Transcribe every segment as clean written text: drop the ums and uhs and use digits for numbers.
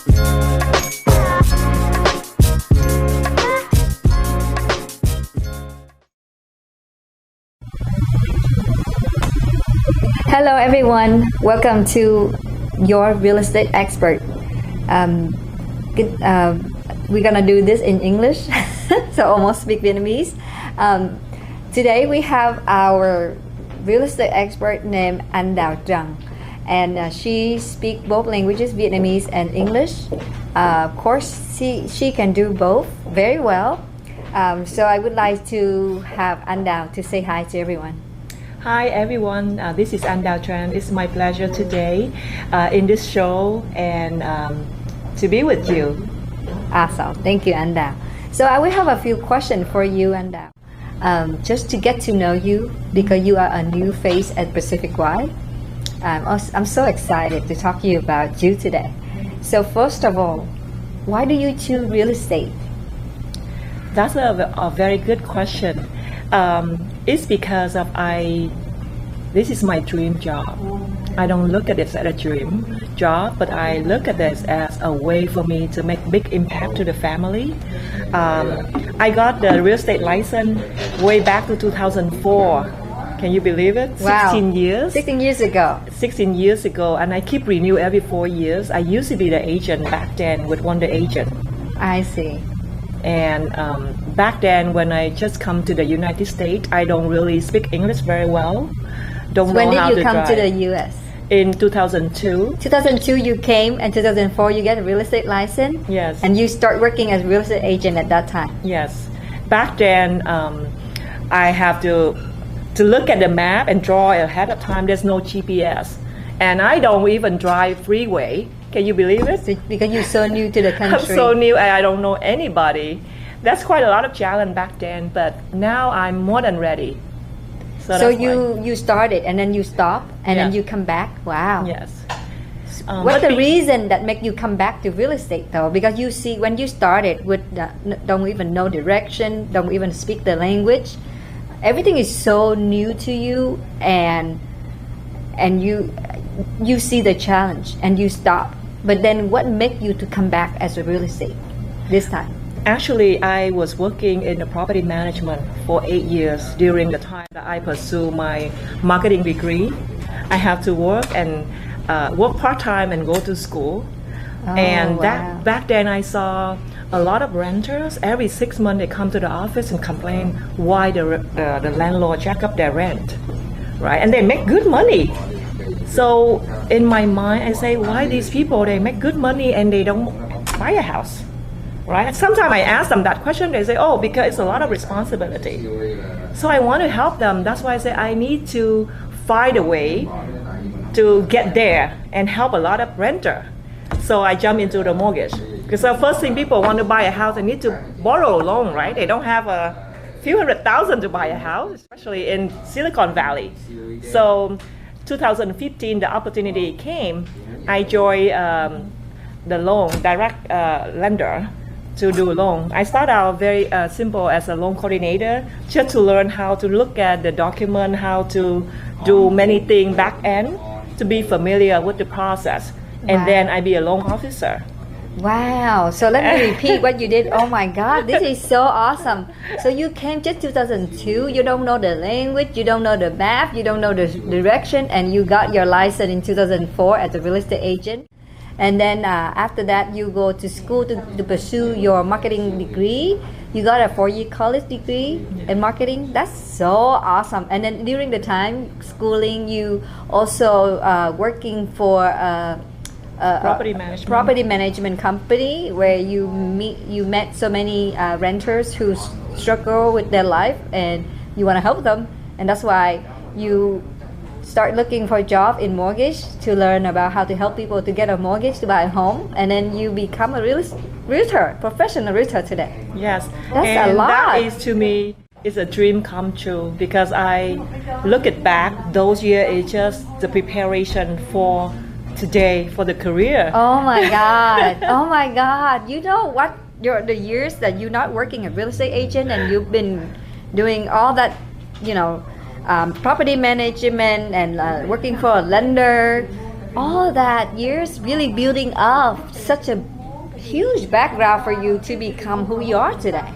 Hello, everyone. Welcome to your real estate expert. Um, we're gonna do this in English, so almost speak Vietnamese. Today we have our real estate expert named Anh Đào Tran, and she speaks both languages, Vietnamese and English. Of course, she can do both very well. So I would like to have Anh Đào to say hi to everyone. Hi everyone, this is Anh Đào Tran. It's my pleasure today in this show and to be with you. Awesome, thank you, Anh Đào. So I will have a few questions for you, Anh Đào. Just to get to know you, because you are a new face at Pacific Wide. I'm so excited to talk to you about you today. So first of all, why do you choose real estate? That's a very good question. It's because this is my dream job. I don't look at this as a dream job, but I look at this as a way for me to make big impact to the family. I got the real estate license way back to 2004. Can you believe it? Wow. 16 years. 16 years ago. 16 years ago, and I keep renew every 4 years. I used to be the agent back then with Wonder Agent. I see. And back then, when I just come to the United States, I don't really speak English very well. When did you come to the U.S.? In 2002. 2002 you came, and 2004 you get a real estate license? Yes. And you start working as a real estate agent at that time? Yes. Back then, I have to look at the map and draw ahead of time. There's no GPS. And I don't even drive freeway. Can you believe it? Because you're so new to the country. I'm so new and I don't know anybody. That's quite a lot of challenge back then, but now I'm more than ready. So you started and then you stop and then you come back. Wow. Yes. What's the reason that make you come back to real estate though? Because you see, when you started with don't even know direction, don't even speak the language, everything is so new to you, and you see the challenge and you stop. But then what made you to come back as a real estate this time? Actually, I was working in the property management for 8 years during the time that I pursue my marketing degree. I have to work and work part-time and go to school. And back then I saw a lot of renters. Every 6 months they come to the office and complain why the landlord jack up their rent, right? And they make good money. So in my mind, I say, why these people, they make good money and they don't buy a house, right? Sometimes I ask them that question, they say, oh, because it's a lot of responsibility. So I want to help them. That's why I say I need to find a way to get there and help a lot of renter. So I jump into the mortgage. Because the first thing people want to buy a house, they need to borrow a loan, right? They don't have a few $100,000 to buy a house, especially in Silicon Valley. So 2015, the opportunity came. I joined the loan direct lender to do loan. I started out very simple as a loan coordinator, just to learn how to look at the document, how to do many things back end, to be familiar with the process. And then I be a loan officer. Wow. So let me repeat what you did. Oh my God, this is so awesome. So you came just 2002, you don't know the language, you don't know the map, you don't know the direction, and you got your license in 2004 as a real estate agent. And then after that, you go to school to pursue your marketing degree. You got a 4-year college degree in marketing. That's so awesome. And then during the time schooling, you also working for property management company, where you met so many renters who struggle with their life, and you want to help them, and that's why you start looking for a job in mortgage to learn about how to help people to get a mortgage to buy a home, and then you become a realtor, professional realtor today. Yes, that's a lot. That is, to me, is a dream come true, because I look at back, those years is just the preparation for today, for the career. Oh my God. Oh my God. You know what? The years that you're not working as a real estate agent and you've been doing all that, property management and working for a lender, all that years really building up such a huge background for you to become who you are today.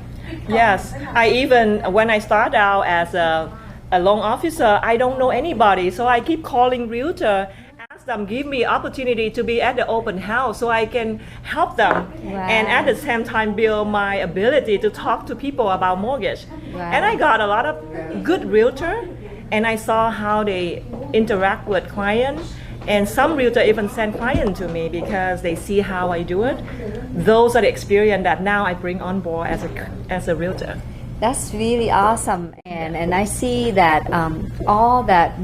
Yes, I even when I start out as a loan officer, I don't know anybody, so I keep calling realtor, ask them give me opportunity to be at the open house so I can help them, and at the same time build my ability to talk to people about mortgage. And I got a lot of good realtor, and I saw how they interact with clients. And some realtor even send clients to me because they see how I do it. Those are the experience that now I bring on board as a realtor. That's really awesome, and I see that all that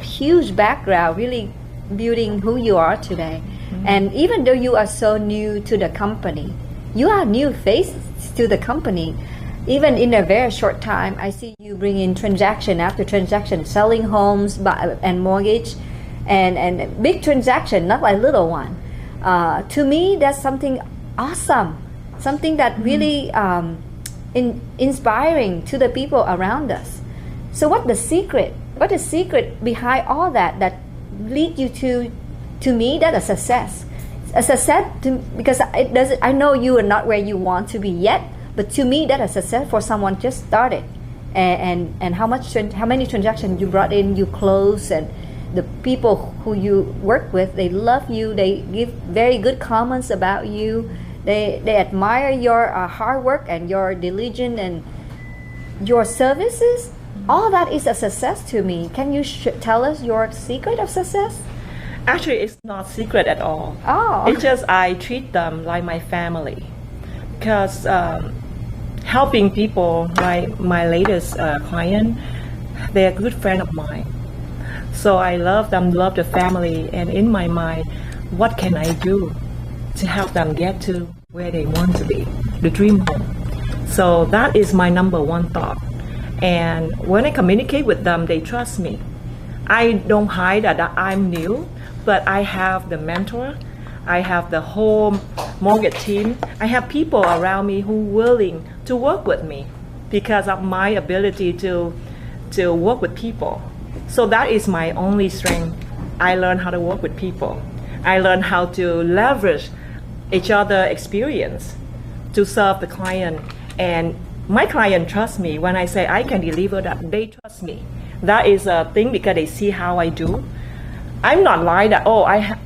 huge background really building who you are today. And even though you are so new to the company, you are new face to the company. Even in a very short time, I see you bring in transaction after transaction, selling homes and mortgage, and big transaction, not like little one. To me, that's something awesome, something that really inspiring to the people around us. So, what the secret? What is secret behind all that lead you to me that a success? A success because it doesn't. I know you are not where you want to be yet. But to me, that is a success for someone just started, and how many transactions you brought in, you close, and the people who you work with, they love you, they give very good comments about you, they admire your hard work and your diligence and your services. All that is a success to me. Can you tell us your secret of success? Actually, it's not secret at all. Oh, it's just I treat them like my family, because helping people, like my latest client, they're a good friend of mine. So I love them, love the family, and in my mind, what can I do to help them get to where they want to be, the dream home? So that is my number one thought. And when I communicate with them, they trust me. I don't hide that I'm new, but I have the mentor. I have the whole mortgage team. I have people around me who are willing to work with me because of my ability to work with people. So that is my only strength. I learned how to work with people. I learned how to leverage each other's experience to serve the client. And my client trusts me when I say I can deliver that. They trust me. That is a thing because they see how I do. I'm not like that,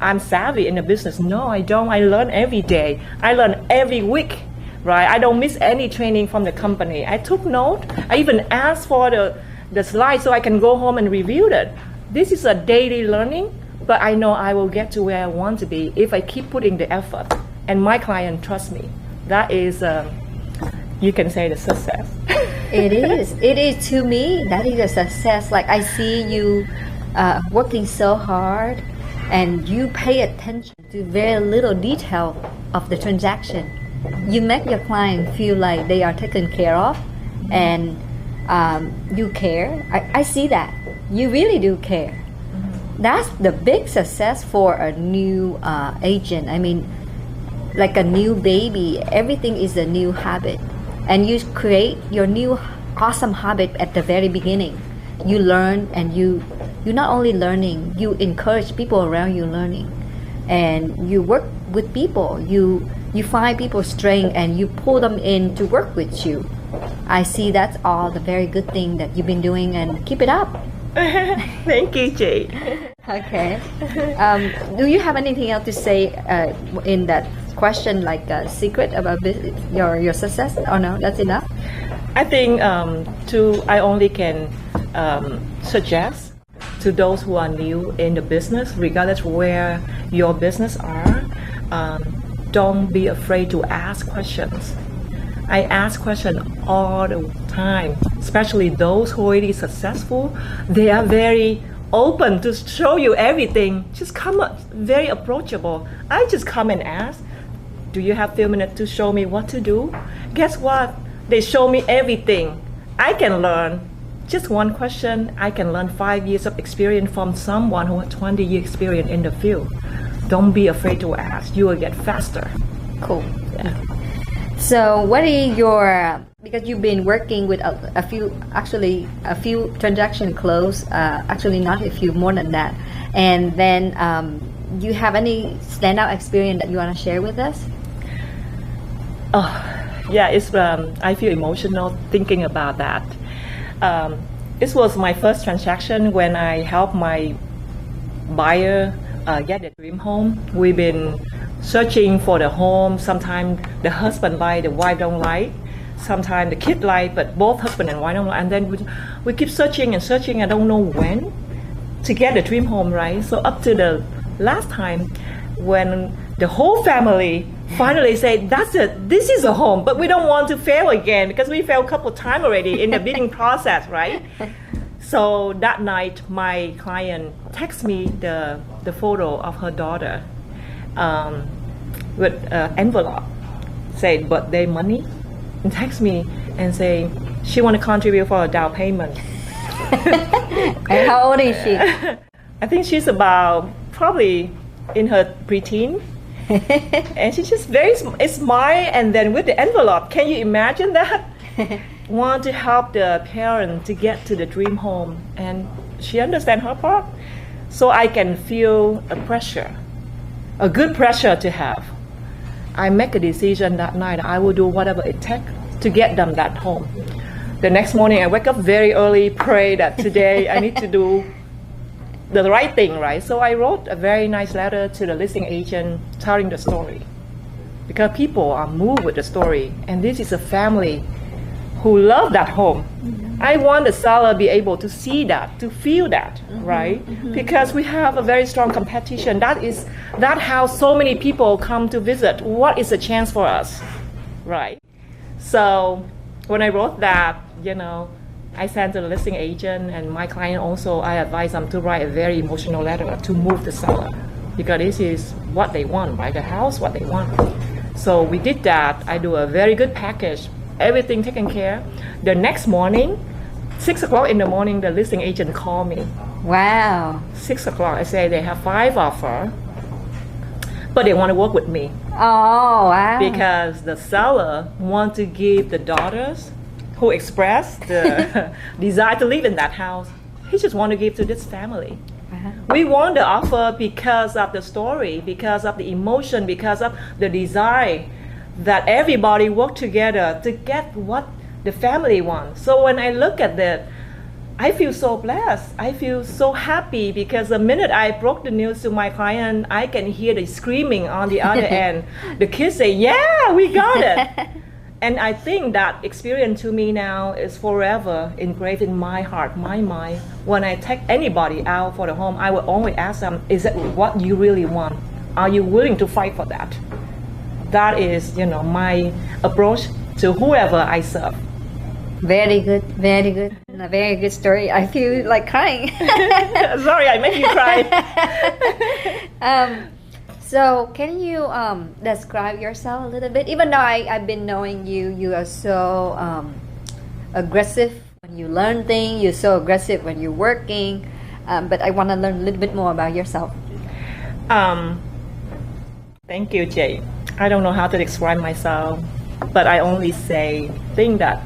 I'm savvy in the business. No, I don't. I learn every day. I learn every week, right? I don't miss any training from the company. I took note. I even asked for the slides so I can go home and review it. This is a daily learning, but I know I will get to where I want to be if I keep putting the effort. And my client trusts me. That is, you can say, the success. It is. It is to me. That is a success. Like I see you working so hard, and you pay attention to very little detail of the transaction. You make your client feel like they are taken care of, and you care. I see that you really do care. That's the big success for a new agent. I mean, like a new baby, everything is a new habit, and you create your new awesome habit at the very beginning. You learn, and you're not only learning, you encourage people around you learning, and you work with people. You find people's strength and you pull them in to work with you. I see that's all the very good thing that you've been doing, and keep it up. Thank you, Jade. Okay. Do you have anything else to say in that question, like a secret about your success? Or no, that's enough? I think I only can suggest to those who are new in the business, regardless where your business are, don't be afraid to ask questions. I ask questions all the time, especially those who are already successful. They are very open to show you everything. Just come up, very approachable. I just come and ask, do you have a few minutes to show me what to do? Guess what? They show me everything. I can learn. Just one question, I can learn 5 years of experience from someone who has 20 years experience in the field. Don't be afraid to ask. You will get faster. Cool. Yeah. So what is your, because you've been working with a few transactions closed, actually not a few, more than that. And then you have any standout experience that you want to share with us? Oh, yeah, it's I feel emotional thinking about that. This was my first transaction when I helped my buyer get a dream home. We've been searching for the home. Sometimes the husband like, the wife don't like. Sometimes the kid like, but both husband and wife don't like. And then we keep searching and searching. I don't know when to get the dream home, right? So up to the last time when the whole family finally said, that's it, this is a home, but we don't want to fail again because we failed a couple times already in the bidding process, right? So that night, my client texted me the photo of her daughter with envelope, said birthday money, and text me and say she want to contribute for a down payment. And how old is she? I think she's about probably in her preteen. And she's just very smile, and then with the envelope, can you imagine that? Want to help the parent to get to the dream home, and she understands her part. So I can feel a pressure, a good pressure to have. I make a decision that night, I will do whatever it takes to get them that home. The next morning I wake up very early, pray that today I need to do the right thing, right? So I wrote a very nice letter to the listing agent telling the story, because people are moved with the story, and this is a family who love that home. I want the seller be able to see that, to feel that, right? Because we have a very strong competition. That how so many people come to visit. What is the chance for us, right? So when I wrote that, I sent to the listing agent, and my client also, I advise them to write a very emotional letter to move the seller, because this is what they want, right? The house, what they want. So we did that. I do a very good package, everything taken care. The next morning, 6 o'clock in the morning, the listing agent called me. Wow. 6 o'clock, I say they have 5 offers, but they want to work with me. Oh, wow. Because the seller want to give the daughters who expressed the desire to live in that house, he just want to give to this family. We want the offer because of the story, because of the emotion, because of the desire that everybody work together to get what the family wants. So when I look at that, I feel so blessed. I feel so happy, because the minute I broke the news to my client, I can hear the screaming on the other end. The kids say, yeah, we got it. And I think that experience to me now is forever engraved in my heart, my mind. When I take anybody out for the home, I will always ask them, is it what you really want? Are you willing to fight for that? That is, my approach to whoever I serve. Very good, very good. And a very good story. I feel like crying. Sorry, I make you cry. So can you describe yourself a little bit? Even though I've been knowing you, you are so aggressive when you learn things. You're so aggressive when you're working. But I want to learn a little bit more about yourself. Thank you, Jay. I don't know how to describe myself, but I only think that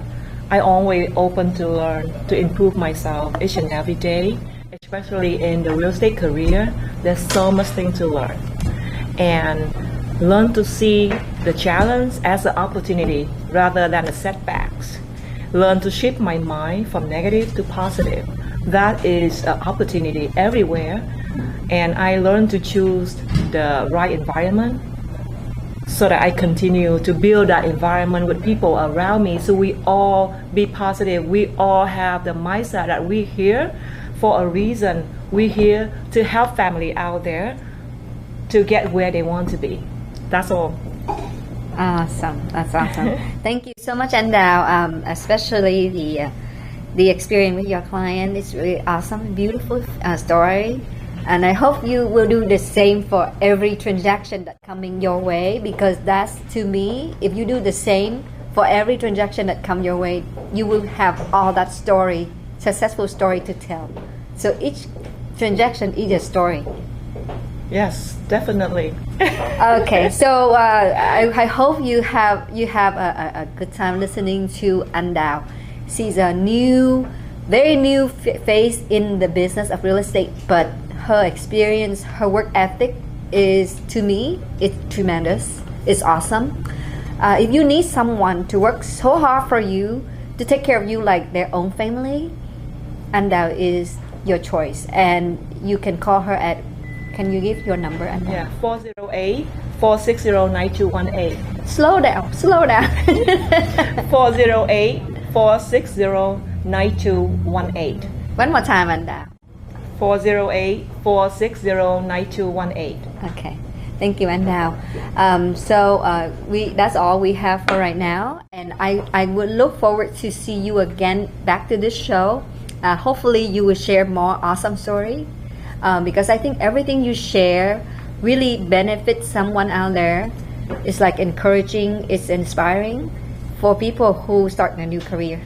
I always open to learn, to improve myself each and every day, especially in the real estate career. There's so much thing to learn, and learn to see the challenge as an opportunity rather than the setbacks. Learn to shift my mind from negative to positive. That is an opportunity everywhere, and I learned to choose the right environment, so that I continue to build that environment with people around me, so we all be positive. We all have the mindset that we're here for a reason. We're here to help family out there to get where they want to be. That's all. Awesome. That's awesome. Thank you so much, Andao. Especially the experience with your client. It's really awesome, beautiful story. And I hope you will do the same for every transaction that coming your way, because that's, to me, if you do the same for every transaction that come your way, you will have all that story, successful story to tell. So each transaction is a story. Yes, definitely. Okay, so I hope you have a good time listening to Andao. She's a very new face in the business of real estate, but her experience, her work ethic is, to me, it's tremendous. It's awesome. If you need someone to work so hard for you, to take care of you like their own family, and that is your choice. And you can call her at, can you give your number? And Yeah, 408-460-9218. slow down. 408-460-9218. One more time, Anda. 408-460-9218. Okay, thank you, Anda. That's all we have for right now, and I would look forward to see you again back to this show. Hopefully, you will share more awesome story, because I think everything you share really benefits someone out there. It's like encouraging, it's inspiring for people who start a new career.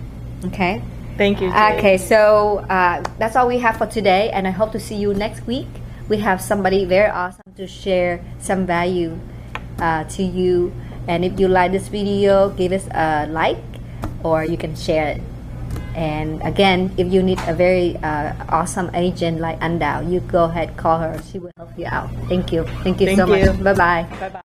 Okay. Thank you, Jay. Okay, so that's all we have for today, and I hope to see you next week. We have somebody very awesome to share some value to you. And if you like this video, give us a like, or you can share it. And again, if you need a very awesome agent like Andao, you go ahead, call her. She will help you out. Thank you. Thank you so much. Bye-bye. Bye-bye.